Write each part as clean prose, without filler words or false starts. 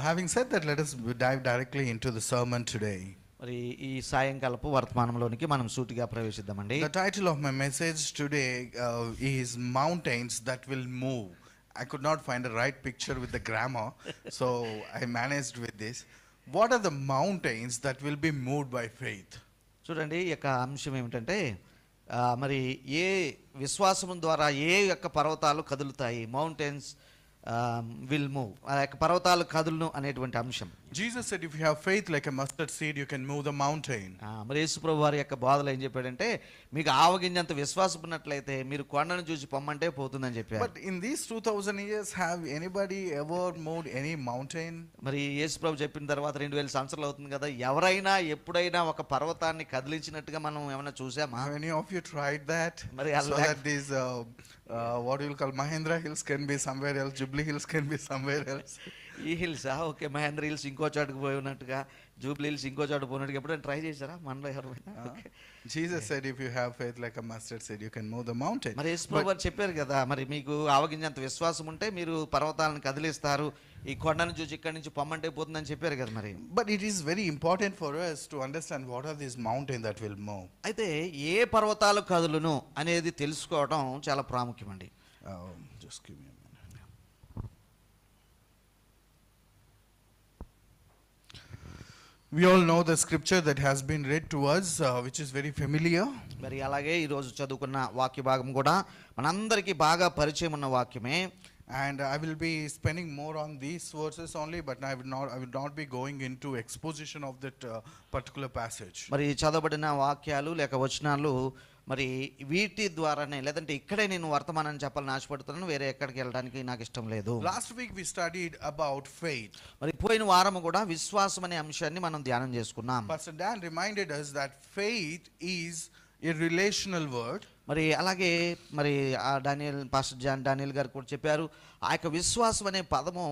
Having said that, let us dive directly into the sermon today. మరి ఈ సాయంకాలపు వర్తమానంలోనికి మనం సూటిగా ప్రవేశిద్దామండి. The title of my message today is Mountains That Will Move. I could not find a right picture with the grammar, so I managed with this. What are the mountains that will be moved by faith? చూడండి, ఈ యొక్క అంశం ఏమిటంటే మరి ఏ విశ్వాసం ద్వారా ఏ యొక్క పర్వతాలు కదులుతాయి, మౌంటైన్స్ విల్ మూవ్, ఆ యొక్క పర్వతాలు కదులును అనేటువంటి అంశం. Jesus said, if you have faith like a mustard seed, you can move the mountain. మరి యేసుప్రభు వారి యొక్క బోధలో ఏం చెప్పాడంటే, మీకు ఆవగింజంత విశ్వాసం ఉన్నట్లయితే మీరు కొండను చూసి పొమ్మంటే పోతుందని చెప్పారు. But in these 2000 years, have anybody ever moved any mountain? మరి యేసుప్రభు చెప్పిన తర్వాత 2000 సంవత్సరాలు అవుతుంది కదా, ఎవరైనా ఎప్పుడైనా ఒక పర్వతాన్ని కదిలించినట్టుగా మనం ఏమైనా చూసామా? Have any of you tried that? మరి So that these what you will call Mahindra Hills can be somewhere else, Jubilee Hills can be somewhere else. ఈ హిల్సా? ఓకే, మహేంద్ర హిల్స్ ఇంకో చోటుకు పోయి ఉన్నట్టుగా, జూబ్లీ హిల్స్ ఇంకో చోటు పోయినట్టుగా ఎప్పుడైనా ట్రై చేశారా మనలో ఎవరైనా? Jesus said, if you have faith like a mustard seed, you can move the mountain. మరి యేసుప్రభు వారు చెప్పారు కదా, మరి మీకు ఆవగింజంత విశ్వాసం ఉంటే మీరు పర్వతాలను కదిలిస్తారు, ఈ కొండను చూసి ఇక్కడి నుంచి పొమ్మంటే పోతుందని చెప్పారు కదా. మరి But it is very important for us to understand what are these mountains that will move. అయితే ఏ పర్వతాలు కదులును అనేది తెలుసుకోవడం చాలా ప్రాముఖ్యమండి. Just give me a minute. We all know the scripture that has been read to us, which is very familiar. మరి అలాగే ఈరోజు చదువుకున్న వాక్య భాగం కూడా మనందరికీ బాగా పరిచయం ఉన్న వాక్యమే. And I will be spending more on these verses only, but I will not be going into exposition of that particular passage. మరి చదవబడిన వాక్యాలు లేక వచనాలు మరి వీటి ద్వారానే, లేదంటే ఇక్కడే నేను వర్తమానాన్ని చెప్పాలని ఆశపడుతున్నాను, వేరే ఎక్కడికి వెళ్ళడానికి నాకు ఇష్టం లేదు. Last week we studied about faith. మరి పోయిన వారం కూడా విశ్వాసం అనే అంశాన్ని మనం ధ్యానం చేసుకున్నాం. Pastor Dan reminded us that faith is a relational word. మరి అలాగే మరి పాస్టర్ డానియల్ గారు కూడా చెప్పారు, ఆ యొక్క విశ్వాసం అనే పదము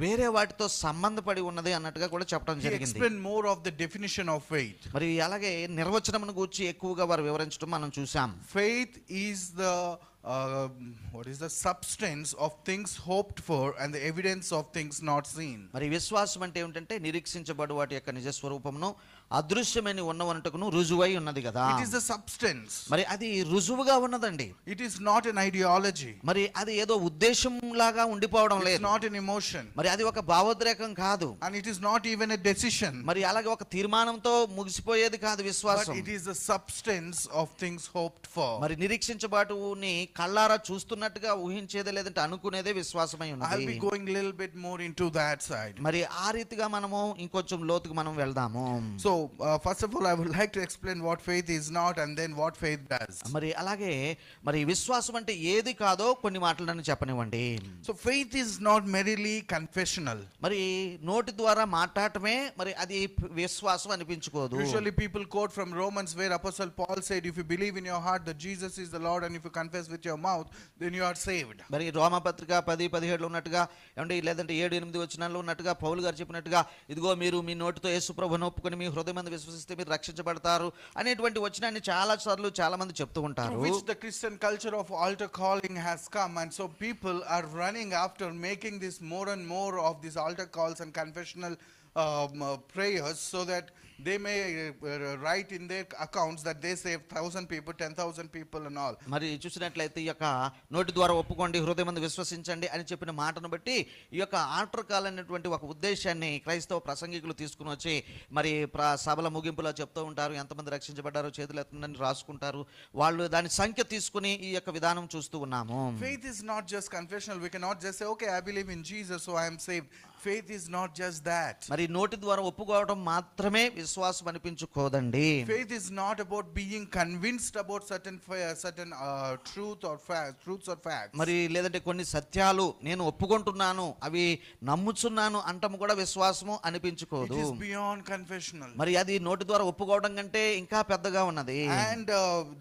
వేరే వాటితో సంబంధపడి ఉన్నది అన్నట్టుగా కూడా చెప్పడం జరిగింది. He explained more of the definition of faith. మరి అలాగే నిర్వచనమును గురించి ఎక్కువగా వారు వివరించడం మనం చూసాం. Faith is the what is the substance of things hoped for and the evidence of things not seen. మరి విశ్వాసం అంటే ఏమిటంటే నిరీక్షించబడు వాటి యొక్క నిజ స్వరూపమును అదృశ్యమైన ఉన్నవనటకును రుజువై ఉన్నది కదా. It is the substance. మరి అది రుజువుగా ఉన్నదండి. It is not an ideology. మరి అది ఏదో ఉద్దేశం లాగా ఉండిపోవడం లేదు. It's not an emotion. మరి అది ఒక భావోద్రేకం కాదు. And it is not even a decision. మరి అలాగే ఒక తీర్మానంతో ముగిసిపోయేది కాదు విశ్వాసం. But it is the substance of things hoped for. మరి నిరీక్షించబడుని కళ్ళారా చూస్తున్నట్టుగా ఊహించేదే లేదంటే అనుకునేదే విశ్వాసమై ఉన్నది. I'll be going a little bit more into that side. మరి ఆ రీతిగా మనము ఇంకొంచెం లోతుకు మనం వెళ్దాము. So first of all, I would like to explain what faith is not and then what faith does. మరి అలాగే మరి విశ్వాసం అంటే ఏది కాదో కొన్ని మాటలు నన్ను చెప్పనివ్వండి. So faith is not merely confessional. మరి నోటి ద్వారా మాట్లాడటమే మరి అది విశ్వాసం అనిపించుకోదు. Usually people quote from Romans where Apostle Paul said, if you believe in your heart that Jesus is the Lord and if you confess with your mouth, then you are saved. మరి రోమాపత్రిక 10:17 ఉన్నట్టుగా ఏమంటే, లేదంటే 7-8 వచనాల్లో ఉన్నట్టుగా పౌలు గారు చెప్పినట్టుగా, ఇదిగో మీరు మీ నోటితో యేసు ప్రభువును ఒప్పుకొని మీ హృదయమందు విశ్వసిస్తే మీరు రక్షించబడతారు అనేటువంటి వచనాన్ని చాలా సార్లు చాలా మంది చెప్తూ ఉంటారు. Which the Christian culture of altar calling has come, and so people are running after making this more and more of these altar calls and confessional prayers so that they may write in their accounts that they saved 1,000 people, 10,000 people and all. మరి చూసినట్లయితే ఈ యొక్క నోటి ద్వారా ఒప్పుకోండి హృదయమందు విశ్వసించండి అని చెప్పిన మాటను బట్టి ఈ యొక్క ఆల్టర్ కాల్ అనేటువంటి ఒక ఉద్దేశాన్ని క్రైస్తవ ప్రసంగికులు తీసుకుని వచ్చి మరి సభల ముగింపులో చెప్తూ ఉంటారు, ఎంతమంది రక్షించబడ్డారో చేతులు ఎత్తండి రాసుకుంటారు. వాళ్ళు దాని సంఖ్య తీసుకుని ఈ యొక్క విధానం చూస్తూ ఉన్నాము. Faith is not just confessional. We cannot just say, okay, I believe in Jesus so I am saved. Faith is not just that. మరి నోటి ద్వారా ఒప్పుకోవడం మాత్రమే విశ్వాసం అనిపించుకోదండి. Faith is not about being convinced about certain truths or facts. మరి లేదంటే కొన్ని సత్యాలు నేను ఒప్పుకుంటున్నాను, అవి నమ్ముచున్నాను అంటము కూడా విశ్వాసము అనిపించుకోదు. It is beyond confessional. మరి అది నోటి ద్వారా ఒప్పుకోవడం కంటే ఇంకా పెద్దగా ఉన్నది. And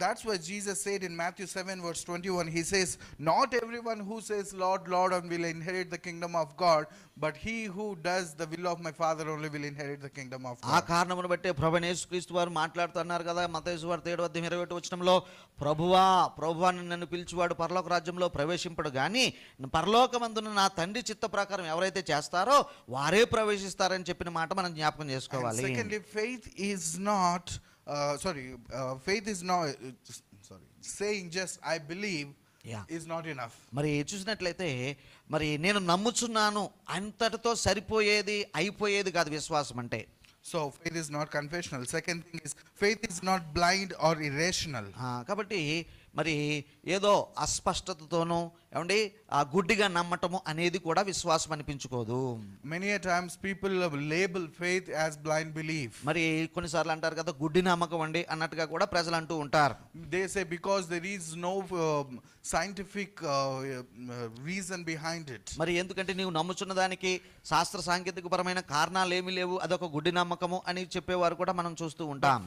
that's why Jesus said in Matthew 7:21, he says, not everyone who says Lord, Lord, and will inherit the kingdom of God, but he who does the will of my Father only will inherit the kingdom of ఆ God. కారణమును బట్టే ప్రభువైన యేసుక్రీస్తు వారు మాట్లాడుతున్నారు కదా మత్తయి సువార్త 7:21 ప్రభువా ప్రభువా నన్ను పిలిచివాడు పరలోక రాజ్యంలో ప్రవేశింపడు గాని పరలోకమందున నా తండ్రి చిత్త ప్రకారం ఎవరైతే చేస్తారో వారే ప్రవేశిస్తారని చెప్పిన మాట మనం జ్ఞాపకం And చేసుకోవాలి. secondly, faith is not saying just I believe Yeah. is not enough. మరి చూసినట్లయితే మరి నేను నమ్ముచున్నాను అంతటితో సరిపోయేది అయిపోయేది కాదు విశ్వాసం అంటే. So faith is not confessional. Second thing is faith is not blind or irrational. కాబట్టి మరి ఏదో అస్పష్టతతోనూ ఏమండి ఆ గుడ్డిగా నమ్మటము అనేది కూడా విశ్వాసం అనిపించుకోదు. Many a times people label faith as blind belief. మరి కొన్నిసార్లు అంటారు కదా గుడ్డి నమ్మకం అండి అన్నట్టుగా కూడా ప్రజలు అంటూ ఉంటారు. They say because there is no scientific reason behind it. మరి ఎందుకంటే నీవు నమ్ముచున్న దానికి శాస్త్ర సాంకేతిక పరమైన కారణాలు ఏమీ లేవు అదొక గుడ్డి నమ్మకము అని చెప్పేవారు కూడా మనం చూస్తూ ఉంటాం.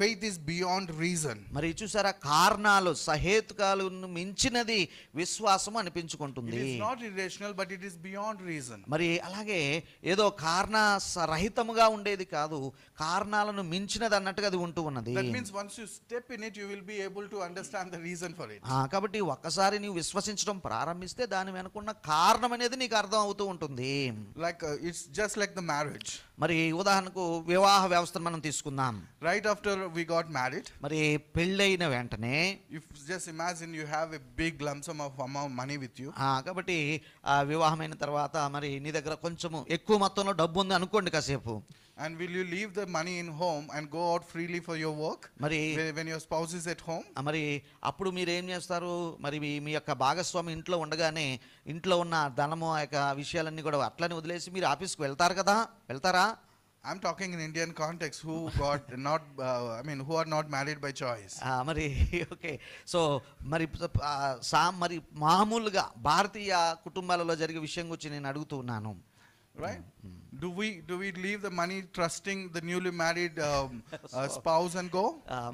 Faith is beyond reason. మరి చూసారా కారణాలు సహేతుకాలను మించినది విశ్వాసం అనిపించుకుంటుంది. It is not irrational but it is beyond reason. మరి అలాగే ఏదో కారణ రహితముగా ఉండేది కాదు కారణాలను మించినది అన్నట్టుగా అది ఉంటూ ఉన్నది. That means once you step in it you will be able to understand the reason for it. కాబట్టి ఒక్కసారి నీవు విశ్వసించడం ప్రారంభిస్తే దాని వెనుకున్న కారణం అనేది నీకు అర్థం అవుతూ ఉంటుంది. Like it's just like the marriage. మరి ఉదాహరణకు వివాహ వ్యవస్థను మనం తీసుకుందాం. Right after we got married, మరి పెళ్ళైన వెంటనే if just imagine you have a big lump sum of amount money with you. కాబట్టి ఆ వివాహమైన తర్వాత మరి నీ దగ్గర కొంచెం ఎక్కువ మొత్తంలో డబ్బు ఉంది అనుకోండి కాసేపు. And will you leave the money in home and go out freely for your work మరి when your spouse is at home? మరి అప్పుడు మీరు ఏం చేస్తారు మరి మీ యొక్క భాగస్వామి ఇంట్లో ఉండగానే ఇంట్లో ఉన్న ధనము ఆ యొక్క విషయాలన్నీ కూడా అట్లనే వదిలేసి మీరు ఆఫీస్కి వెళ్తారా? I'm talking in Indian context who got not who are not married by choice. మరి ఓకే సో మరి మరి మామూలుగా భారతీయ కుటుంబాలలో జరిగే విషయం గురించి నేను అడుగుతూ ఉన్నాను. Right? Do we leave the money trusting the newly married spouse and go?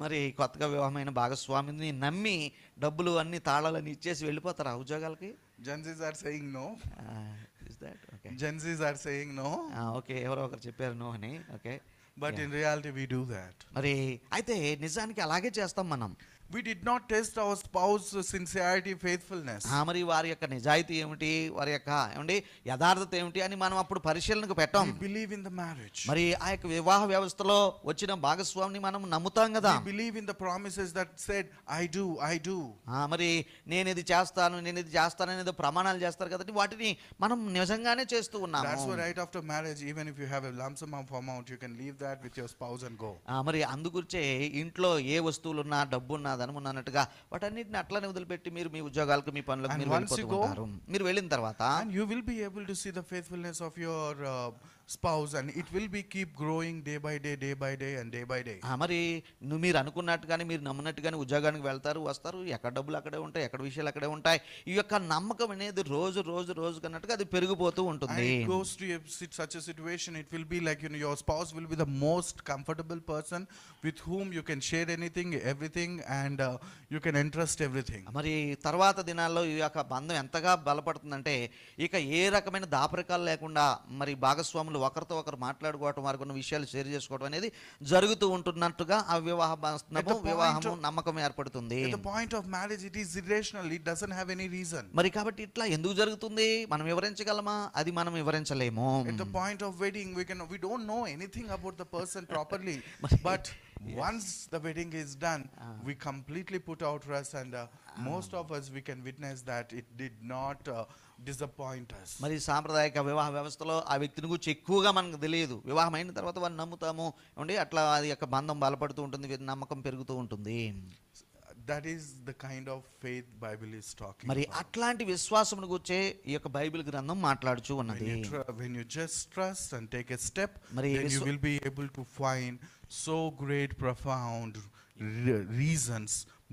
మరి కొత్తగా వివాహమైన భాగస్వామిని నమ్మి డబ్బులు అన్ని తాళాలని ఇచ్చేసి వెళ్ళిపోతారా ఉద్యోగాలకి? Gen Zs are saying no. Is that okay? Gen Zs are saying no. Okay ఎవరో ఒకరు చెప్పారు నో అని. Okay But in reality we do that. మరి అయితే నిజానికి అలాగే చేస్తాం మనం. We did not test our spouse sincerity, faithfulness. మరి వారి యొక్క నిజాయితీ ఏమిటి వారి యొక్క ఏమండి యథార్థత ఏమిటి అని మనం అప్పుడు పరిశీలనకు పెట్టాం. We believe in the marriage. మరి ఆ యొక్క వివాహ వ్యవస్థలో వచ్చిన భాగస్వామిని మనం నమ్ముతాం కదా. We believe in the promises that said I do. మరి నేను ఇది చేస్తాను అనేది ప్రమాణాలు చేస్తారు కదండి వాటిని మనం నిజంగానే చేస్తూ ఉన్నాము. That's why right after marriage even if you have a lump sum of amount you can leave that with your spouse and go. మరి అందుగురించే ఇంట్లో ఏ వస్తువులు ఉన్నా డబ్బు ఉన్నా ధనం ఉన్నట్టుగా వాటన్నిటిని అట్లనే వదిలిపెట్టి మీరు మీ ఉద్యోగాలకు మీ పనులకు మీరు వెళ్ళిపోతూ ఉంటారు. మీరు వెళ్ళిన తర్వాత and you will be able to see the faithfulness of your spouse and it will be keep growing day by day and day by day. మరి మీరు అనుకున్నట్టుగానే మీరు నమ్మినట్టుగానే ఉద్యోగానికి వెళ్తారు వస్తారు ఎక్కడ డబ్బులు అక్కడే ఉంటాయి ఎక్కడ విషయాలు అక్కడే ఉంటాయి. ఈ యొక్క నమ్మకం అనేది రోజు కన్నట్టుగా అది పెరిగిపోతూ ఉంటుంది. And it goes to such a situation it will be like your spouse will be the most comfortable person with whom you can share everything and you can entrust everything. మరి తర్వాత దినాల్లో ఈ యొక్క బంధం ఎంతగా బలపడుతుందంటే ఇక ఏ రకమైన దాపరికాలు లేకుండా మరి భాగస్వాములు ఒకరితో ఒకరు మాట్లాడుకోవటం వారికి ఉన్న విషయాలు షేర్ చేసుకోవడం అనేది జరుగుతూ ఉంటున్నట్టుగా ఆ వివాహము నమ్మకం ఏర్పడుతుంది. At the point of marriage it is irrational, it doesn't have any reason. మరి కాబట్టి ఇట్లా ఎందుకు జరుగుతుంది మనం వివరించగలమా? అది మనం వివరించలేము. At the point of wedding we don't know anything about the person properly but once the wedding is done we completely put our trust and most of us we can witness that it did not disappoint us. మరి సాంప్రదాయక వివాహ వ్యవస్థలో ఆ వ్యక్తిని గురించి ఎక్కువగా మనకు తెలియదు. వివాహం అయిన తర్వాత వారిని నమ్ముతాము అండి అట్లా అది యొక్క బంధం బలపడుతూ ఉంటుంది నమ్మకం పెరుగుతూ ఉంటుంది. That is the kind of faith Bible is talking మరి about. అట్లాంటి విశ్వాసమును గురించి ఈ యొక్క బైబిల్ గ్రంథం మాట్లాడుచూ ఉన్నది. When you just trust and take a step మరి then you will be able to find so great profound reasons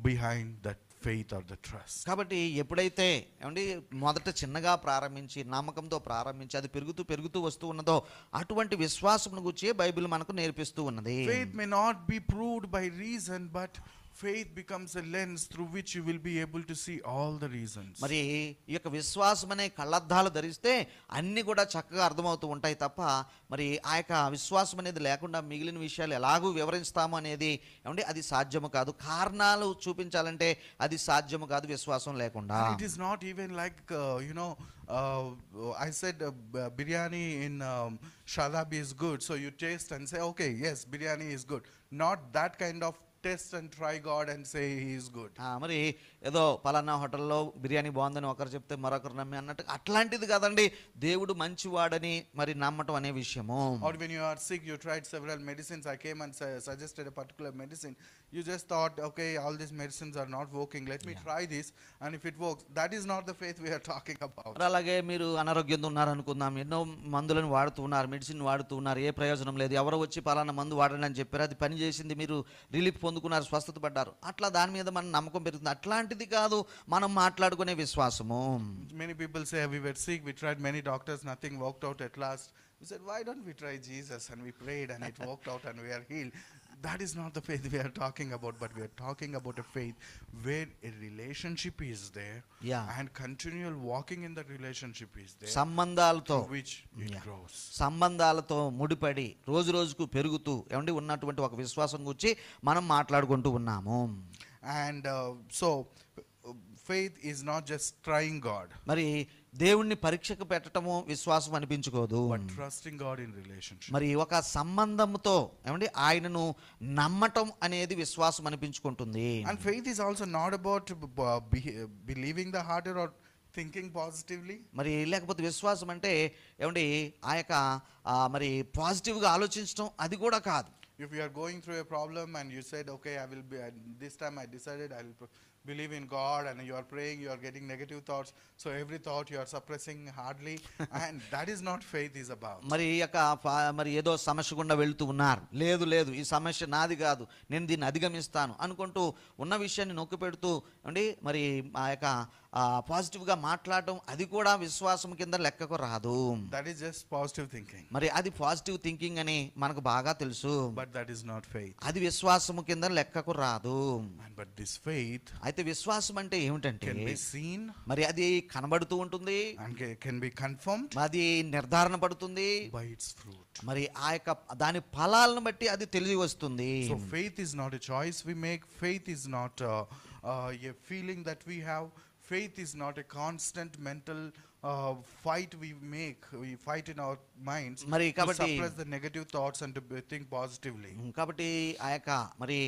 behind that faith or the trust. కాబట్టి ఎప్పుడైతే ఏమండి మొదట చిన్నగా ప్రారంభించి నమ్మకంతో ప్రారంభించి అది పెరుగుతూ వస్తూ ఉన్నదో అటువంటి విశ్వాసమును గురించి బైబిల్ మనకు నేర్పిస్తూ ఉన్నది. Faith may not be proved by reason but faith becomes a lens through which you will be able to see all the reasons. మరి ఈ యొక్క విశ్వాసం అనే కళ్ళద్దాలు ధరిస్తే అన్ని కూడా చక్కగా అర్థమవుతూ ఉంటాయి తప్ప మరి ఆ యొక్క విశ్వాసం అనేది లేకుండా మిగిలిన విషయాలు ఎలాగూ వివరిస్తాము అనేది ఏమంటే అది సాధ్యము కాదు. కారణాలు చూపించాలంటే అది సాధ్యము కాదు విశ్వాసం లేకుండా. And it is not even like I said biryani in Shadabi is good, so you taste and say okay, yes, biryani is good. Not that kind of test and try God and say he is good. మరి ఏదో పలానా హోటల్లో బిర్యానీ బాగుందని ఒకరు చెప్తే మరొకరు నమ్మి అన్నట్టు అట్లాంటిది కాదండి. దేవుడు మంచివాడని మరి నమ్మటం అనే విషయము. Or when you are sick, you tried several medicines. I came and suggested a particular medicine. You just thought, okay, all these medicines are not working. Let me try this, and if it works, that is not the faith we are talking about. అలాగే మీరు అనారోగ్యంతో ఉన్నారనుకుందాం, ఎన్నో మందులను వాడుతూ ఉన్నారు, medicine వాడుతూ ఉన్నారు, ఏ ప్రయోజనం లేదు. ఎవరో వచ్చి పలానా మందు వాడండి అని చెప్పారు, అది పని చేసింది, మీరు రిలీఫ్ పొందుకున్నారు, స్వస్థత పడ్డారు. అట్లా దాని మీద మన నమ్మకం పెరుగుతుంది. అట్లాంటిది కాదు మనం మాట్లాడుకునే విశ్వాసము. Many people say we were sick, we tried many doctors, nothing worked out. At last we said, why don't we try Jesus, and we prayed and it worked out and we are healed. That is not the faith we are talking about, but we are talking about a faith where a relationship is there, and continual walking in the relationship is there, సంబంధాలతో which it grows. సంబంధాలతో ముడిపడి రోజు రోజుకు పెరుగుతూ ఏమండి ఉన్నటువంటి ఒక విశ్వాసం గురించి మనం మాట్లాడుకుంటూ ఉన్నాము. And so faith is not just trying God, మరి దేవుణ్ణి పరీక్షకు పెట్టడము విశ్వాసం అనిపించుకోదు, but trusting God in relationship. మరి ఒక సంబంధంతో ఏమండి ఆయనను నమ్మటం అనేది విశ్వాసం అనిపించుకుంటుంది. And faith is also not about believing the heart or thinking positively. మరి లేకపోతే విశ్వాసం అంటే ఏమండి ఆ యొక్క మరి పాజిటివ్గా ఆలోచించడం అది కూడా కాదు. If you are going through a problem and you said, okay, I will be, this time I decided I will believe in God, and you are praying, you are getting negative thoughts, so every thought you are suppressing hardly, and that is not faith is about. మరి మరి ఏదో సమస్య గుండా వెళ్తూ ఉన్నారు, లేదు లేదు ఈ సమస్య నాది కాదు, నేను దీన్ని అధిగమిస్తాను అనుకుంటూ ఉన్న విషయాన్ని నొక్కి పెడుతూ అండి మరి ఆ యొక్క పాజిటివ్గా మాట్లాడటం అది కూడా విశ్వాసం కింద లెక్కకు రాదు. That is just positive thinking. మరి అది పాజిటివ్ థింకింగ్ అని మనకు బాగా తెలుసు, but that is not faith. అది విశ్వాసము కింద లెక్కకు రాదు. But this faith, అయితే విశ్వాసం అంటే ఏమిటంటే can be seen, మరి అది కనబడుతూ ఉంటుంది, and can be confirmed, అది నిర్ధారణ పడుతుంది by its fruit. మరి ఆ యొక్క దాని ఫలాలను బట్టి అది తెలిసి వస్తుంది. So faith is not a choice we make. Faith is not a feeling that we have. Faith is not a constant mental fight we make. We fight in our minds to suppress the negative thoughts and to think positively. కాబట్టి ఆ యొక్క మరి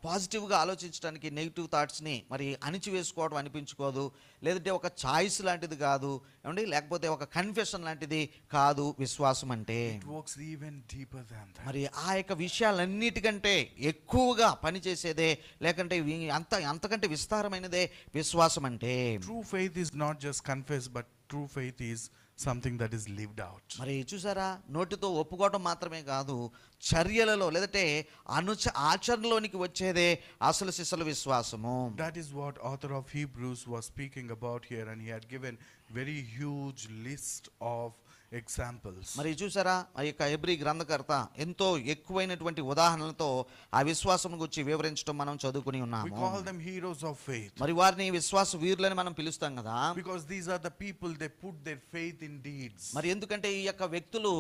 పాజిటివ్గా ఆలోచించడానికి negative థాట్స్ని మరి అణిచివేసుకోవడం అనిపించుకోదు, లేదంటే ఒక choice లాంటిది కాదు ఏమండి, లేకపోతే ఒక కన్ఫెషన్ లాంటిది కాదు విశ్వాసం అంటే. It works even deeper than that. మరి ఆ యొక్క విషయాలన్నిటికంటే ఎక్కువగా పనిచేసేదే లేకంటే అంతకంటే విస్తారమైనదే విశ్వాసం అంటే. True faith is not just confess, but true faith is something that is lived out. మరి చూసారా, నోటితో ఒప్పుకోవడం మాత్రమే కాదు, చర్యలలో లేదంటే ఆచరణలోనికి వచ్చేదే అసలు సిసలు విశ్వాసము. That is what author of Hebrews was speaking about here, and he had given very huge list of examples. మరి చూసారా, ఆ యొక్క హెబ్రీ గ్రంథకర్త ఎంతో ఎక్కువైనటువంటి ఉదాహరణలతో ఆ విశ్వాసం గురించి వివరించడం మనం చదువుకుని ఉన్నాము. We call them heroes of faith. మరి వారిని విశ్వాస వీరులని మనం పిలుస్తాం కదా, because these are the people, they put their faith in deeds. మరి ఎందుకంటే ఈ యొక్క వ్యక్తులు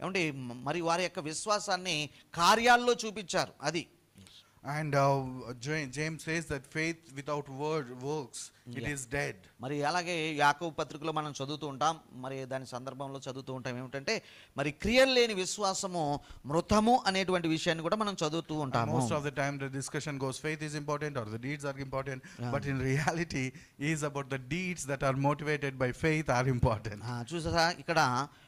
ఏమంటే మరి వారి యొక్క విశ్వాసాన్ని కార్యాల్లో చూపించారు. అది and James says that faith without works it is dead. మరి అలాగే యాకోబు పత్రికలో మనం చదువుతూ ఉంటాం, మరి దాని సందర్భంలో చదువుతూ ఉంటాం ఏమిటంటే మరి క్రియలు లేని విశ్వాసము మృతము అనేటువంటి విషయాన్ని కూడా మనం చదువుతూ ఉంటాము. Most of the time the discussion goes faith is important or the deeds are important, but in reality is about the deeds that are motivated by faith are important. చూసారా, ఇక్కడ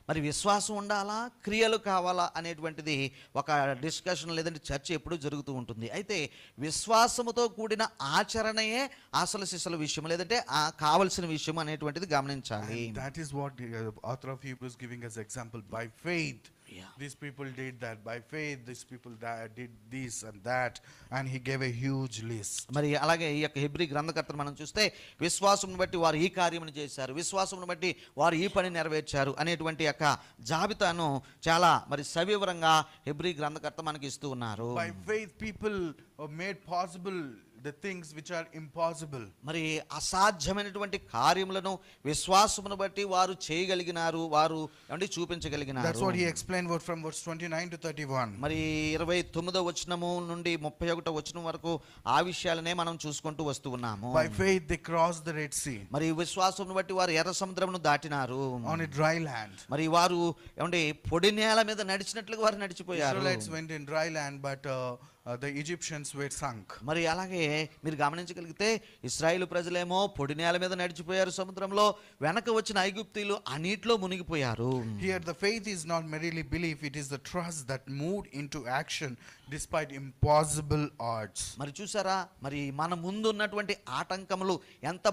మరి విశ్వాసం ఉండాలా క్రియలు కావాలా అనేటువంటిది ఒక డిస్కషన్ లేదంటే చర్చ ఎప్పుడూ జరుగుతూ ఉంటుంది. అయితే విశ్వాసముతో కూడిన ఆచరణయే అసలు సిసలు విషయం లేదంటే కావలసిన విషయం అనేటువంటిది గమనించాలి. That is what the author of Hebrews giving us example. By faith Yeah. These people did that. By faith, these people did this and that. And he gave a huge list. మరి అలాగే ఈ యొక్క Hebrew గ్రంథకర్తను మనం చూస్తే విశ్వాసమును బట్టి వారు ఈ కార్యమును చేశారు, విశ్వాసమును బట్టి వారు ఈ పని నెరవేర్చారు అనేటువంటి యొక్క జాబితాను చాలా మరి సవివరంగా హెబ్రీ గ్రంథకర్త మనకి ఇస్తూ ఉన్నారు. By faith, people made possible the things which are impossible. మరి అసాధ్యమైనటువంటి కార్యములను విశ్వాసమును బట్టి వారు చేయగలిగినారు, వారు అంటే చూపించగలిగినారు. That's what he explained from verse 29 to 31. మరి 29వ వచనము నుండి 31వ వచనం వరకు ఆ విషయాలనే మనం చూసుకుంటూ వస్తూ ఉన్నాము. By faith they crossed the Red Sea మరి విశ్వాసమును బట్టి వారు ఎర్ర సముద్రమును దాటినారు. on a dry land. మరి వారు ఏమంటే పొడి నేల మీద నడిచినట్లుగా వారు నడిచిపోయారు. Israelites went in dry land, but the Egyptians were sunk. మరి అలాగే మీరు గమనించగలిగితే ఇశ్రాయేలు ప్రజలేమో పొడి నేల మీద నడిచిపోయారు సముద్రంలో, వెనక వచ్చిన ఐగుప్తీయులు ఆ నీటిలో మునిగిపోయారు. Here the faith is not merely belief, it is the trust that moved into action despite impossible odds. మరి చూసారా, మరి మన ముందు ఉన్నటువంటి ఆటంకములు ఎంత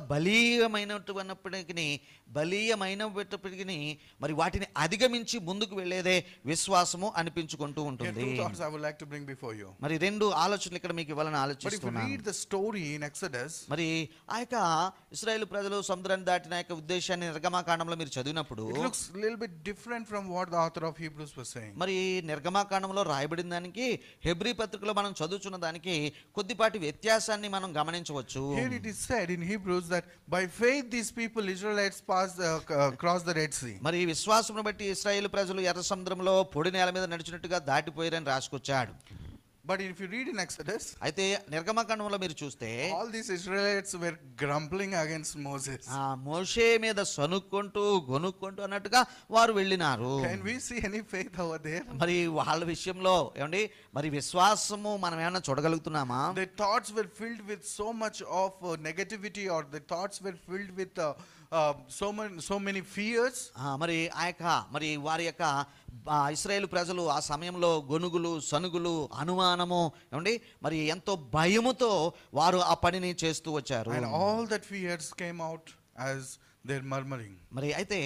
బలీయమైనప్పటికీ మరి వాటిని అధిగమించి ముందుకు వెళ్ళేదే విశ్వాసము అనిపించుకుంటూ Here ఉంటుంది. two thoughts I would like to bring before you. మరి రెండు ఆలోచనలు ఇక్కడ మీకు ఇవ్వాలని But if you ఆలోచిస్తున్నాను. read the story in Exodus, మరి ఆ యొక్క ఇశ్రాయేలు ప్రజలు సముద్రాన్ని దాటిన యొక్క ఉద్దేశాన్ని నిర్గమాకాండంలో మీరు చదివినప్పుడు it looks a little bit different from what the author of Hebrews was saying. మరి నిర్గమాకాండంలో రాయబడిన దానికి హెబ్రీ పత్రికలో మనం చదువుతున్న దానికి కొద్దిపాటి వ్యత్యాసాన్ని మనం గమనించవచ్చు. Here it is said in Hebrews that by faith these people, Israelites, crossed the Red Sea. మరి విశ్వాసమును బట్టి ఇశ్రాయేలు ప్రజలు ఎర్ర సముద్రంలో పొడి నేల మీద నడిచినట్టుగా దాటిపోయారని రాసుకొచ్చాడు. But if you read in Exodus, అయితే నిర్గమకాండంలో మీరు చూస్తే all these Israelites were grumbling against Moses. మోషే మీద సనుక్కుంటూ గొనుక్కుంటూ అన్నట్టుగా వారు వెళ్ళినారు. Can we see any faith over there? మరి వాళ్ళ విషయంలో ఏమండి మరి విశ్వాసము మనం ఏమైనా చూడగలుగుతున్నామా? Their thoughts were filled with so much of negativity, or the thoughts were filled with so many fears. మరి మరి వారి యొక్క ఇశ్రాయేలు ప్రజలు ఆ సమయంలో గొనుగులు సనుగులు అనుమానము ఏమండి మరి ఎంతో భయముతో వారు ఆ పనిని చేస్తూ వచ్చారు. And all that fears came out as their murmuring. మరి అయితే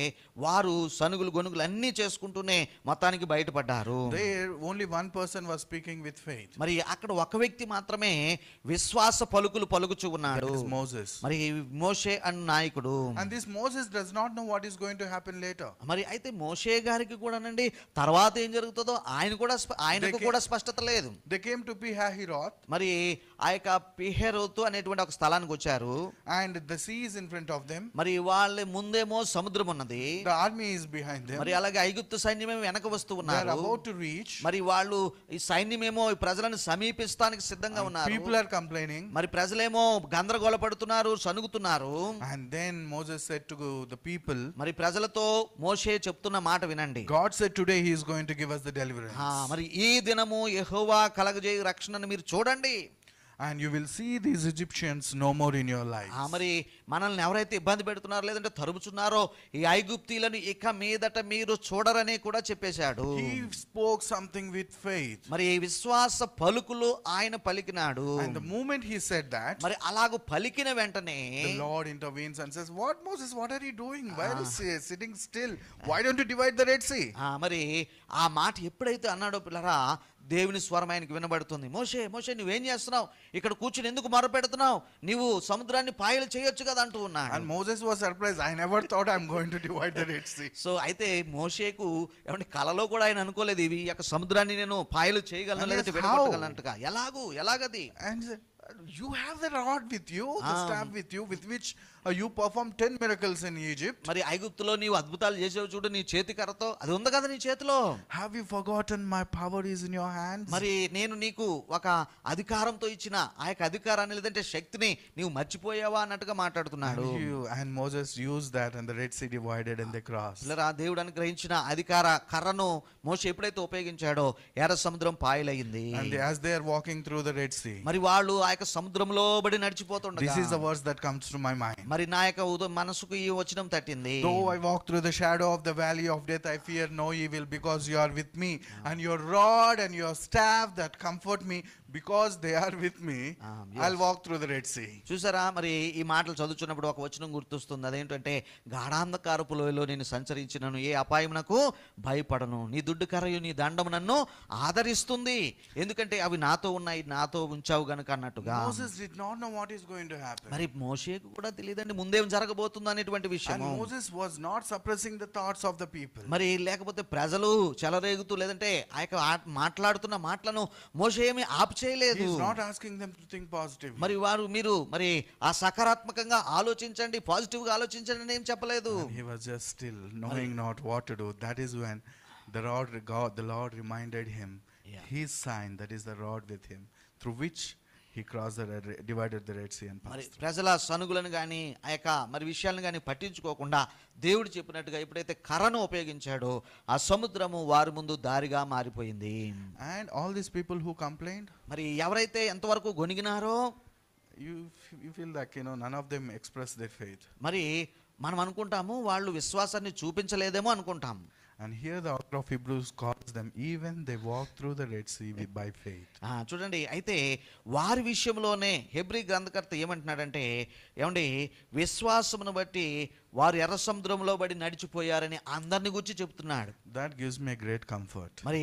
వారు సనుగులు గొనుగులు అన్నీ చేసుకుంటూనే మొత్తానికి బయటపడ్డారు. There only one person was speaking with faith. మరి అక్కడ ఒక వ్యక్తి మాత్రమే విశ్వాస పలుకులు పలుకుచూ ఉన్నాడు. That is Moses. మరి మోషే అన్న నాయకుడు. And this Moses does not know what is going to happen later. మరి అయితే మోషే గారికి కూడానండి తర్వాత ఏం జరుగుతుందో ఆయనకు కూడా స్పష్టత లేదు. They came to Pihahiroth. మరి ఆ యొక్క పిహెరోతు అనేటువంటి ఒక స్థలానికి వచ్చారు. And the sea is in front of them. మరి వాళ్ళ ముందేమో సముద్రం ఉన్నది. The army is behind them. మరి అలాగే ఐగుప్తు సైన్యమేమో వెనక వస్తూ They are ఉన్నారు. about to reach. మరి వాళ్ళు ఈ సైన్యమేమో ఈ ప్రజలను సమీపిస్తానికి సిద్ధంగా ఉన్నారు. People are complaining. మరి ప్రజలేమో గందరగోళ పడుతున్నారు, సనుగుతున్నారు. And then Moses said to the people, మరి ప్రజలతో మోషే చెప్తున్న మాట వినండి. God said today he is going to give us the deliverance. మరి ఈ దినము యెహోవా కలగజేయు రక్షణను మీరు చూడండి. And you will see these Egyptians no more in your lives. మరి మనల్ని ఎవరైతే ఇబ్బంది పెడుతున్నారో లేదంటే తరుముచున్నారో ఈ ఐగుప్తీయులను ఇక మీదట మీరు చూడరని కూడా చెప్పేశాడు. He spoke something with faith. మరి ఈ విశ్వాస పలుకులు ఆయన పలికినాడు. And the moment he said that, మరి అలాగూ పలికిన వెంటనే the Lord intervenes and says, "What, Moses, what are you doing? Why are you sitting still? Why don't you divide the Red Sea?" మరి ఆ మాట ఎప్పుడైతే అన్నాడో పిల్లరా దేవుని స్వరం ఆయనకు వినబడుతుంది. మోషే మోషే నువ్వేం చేస్తున్నావు, ఇక్కడ కూర్చుని ఎందుకు మొరపెడుతున్నావు, నీవు సముద్రాన్ని పాయలు చేయొచ్చు కదా అంటూ ఉన్నాడు. And Moses was surprised. I never thought I'm going to divide the Red Sea. So అయితే మోషేకు ఏమంటే కలలో కూడా ఆయన అనుకోలేదు ఈ యొక్క సముద్రాన్ని నేను పాయలు చేయగలను లేదంటే విడగొట్టగలనంటగా. ఎలాగది? And you have the rod with you, the staff with you, with which you performed 10 miracles in Egypt. మరి ఐగుప్తులో నీవు అద్భుతాలు చేసేవు చూడు, నీ చేతి కర్రతో అది ఉంది కదా నీ చేతిలో. Have you forgotten my power is in your hands? మరి నేను నీకు ఒక అధికారంతో ఇచ్చిన ఆ యొక్క అధికారాన్ని లేదంటే శక్తిని నీవు మర్చిపోయావా అన్నట్టుగా మాట్లాడుతున్నాడు. And Moses used that and the Red Sea divided and they crossed. ఇలా దేవుడు అనుగ్రహించిన అధికార కర్రను మోషే ఎప్పుడైతే ఉపయోగించాడో ఎర్ర సముద్రం పాయలయ్యింది. And as they are walking through the Red Sea, మరి వాళ్ళు ఆ యొక్క సముద్రంలో బడి నడిచిపోతుండగా this is the verse that comes to my mind. మరి నా యొక్క మనసుకు ఈ వచనం తట్టింది. Though I walk through the shadow of the valley of death, I fear no evil, because you are with me, and your rod and your staff that comfort me because they are with me, yes. I'll walk through the Red Sea. చూసారా, మరి ఈ మాటలు చదువుతున్నప్పుడు ఒక వచనం గుర్తొస్తుంది. అదేంటంటే, గాఢాంధకారపు లోయలో నేను సంచరించినను, ఏ అపాయమునకు భయపడను, నీ దుడ్డు కర్రయు నీ దండము నన్ను ఆదరిస్తుంది, ఎందుకంటే అవి నాతో ఉన్నాయి, నాతో ఉంచావు గనుక అన్నట్టుగా. Moses did not know what is going to happen. మరి మోషేకు కూడా తెలియదండి ముందేం జరగబోతుందో అనేటువంటి విషయం. And Moses was not suppressing the thoughts of the people. మరి లేకపోతే ప్రజలు చెలరేగుతూ, లేదంటే ఆ యొక్క మాట్లాడుతున్న మాటలను మోషే ఏమీ ఆపు చేయలేదు. He is not asking them to think positively. మరి మీరు మరి ఆ సకారాత్మకంగా ఆలోచించండి, పాజిటివ్ గా ఆలోచించండి అని ఏం చెప్పలేదు. And he was just still knowing not what to do. That is when the Lord reminded him his sign, that is the rod with him, through which he crossed divided the Red Sea and మరి passed. ప్రజల సనుగులను కానీ ఆ యొక్క మరి విషయాలను కానీ పట్టించుకోకుండా దేవుడు చెప్పినట్టుగా ఎప్పుడైతే కర్రను ఉపయోగించాడో ఆ సముద్రము వారి ముందు దారిగా మారిపోయింది. And all these people who complained, మరి ఎవరైతే ఎంతవరకు గొనిగినారో, you feel like, none of them expressed their faith. మరి మనం అనుకుంటాము వాళ్ళు విశ్వాసాన్ని చూపించలేదేమో అనుకుంటాం. And here the author of Hebrews calls them, even they walk through the Red Sea by faith. చూడండి, అయితే వారి విషయంలోనే హెబ్రీ గ్రంథకర్త ఏమంటున్నాడంటే, ఏమండి, విశ్వాసమును బట్టి వారు ఎర్ర సముద్రంలో బడి నడిచిపోయారని అందరిని గురించి చెప్తున్నాడు. That gives me a great comfort. మరి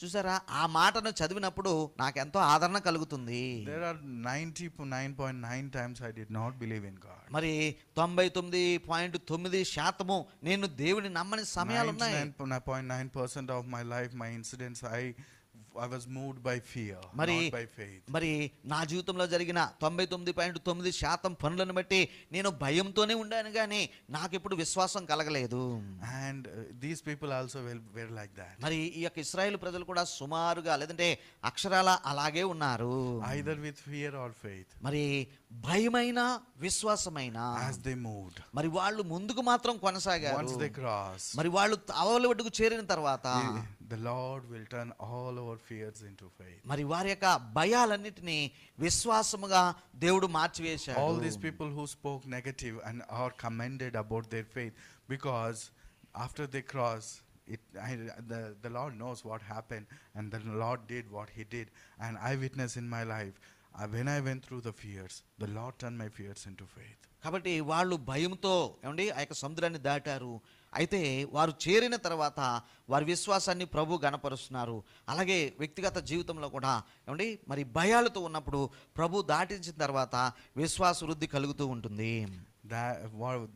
చూసారా ఆ మాటను చదివినప్పుడు నాకెంతో ఆదరణ కలుగుతుంది. There are 99.9 times I did not believe in God. మరి 99.9% నేను దేవుని నమ్మని సమయాలు ఉన్నాయి. 99.9% of my life, my incidents, I was moved by fear, not by faith. మరి నా జీవితంలో జరిగిన 99.9% పనులను బట్టి నేను భయంతోనే ఉండాను, కానీ నాకు ఎప్పుడు విశ్వాసం కలగలేదు. And these people also were like that. మరి ఈ యొక్క ఇశ్రాయేలు ప్రజలు కూడా సుమారుగా, లేదంటే అక్షరాల అలాగే ఉన్నారు. Either with fear or faith. మరి భయమైన విశ్వాసమైన as they moved, మరి వాళ్ళు ముందుకు మాత్రం కొనసాగారు. once they crossed, మరి వాళ్ళు అవతలి ఒడ్డుకు చేరిన తర్వాత the Lord will turn all our fears into faith. మరి వారి యొక్క భయాలన్నిటినీ విశ్వాసముగా దేవుడు మార్చివేశాడు. All these people who spoke negative and are commended about their faith, because after they cross the Lord knows what happened, and the Lord did what he did, and I witness in my life, when I went through the fears, the Lord turned my fears into faith. కాబట్టి వాళ్ళు భయంతో ఏమండి ఆ యొక్క సముద్రాన్ని దాటారు. అయితే వారు చేరిన తర్వాత వారి విశ్వాసాన్ని ప్రభు గణపరుస్తున్నారు. అలాగే వ్యక్తిగత జీవితంలో కూడా ఏమండి మరి భయాలతో ఉన్నప్పుడు ప్రభు దాటించిన తర్వాత విశ్వాస వృద్ధి కలుగుతూ ఉంటుంది.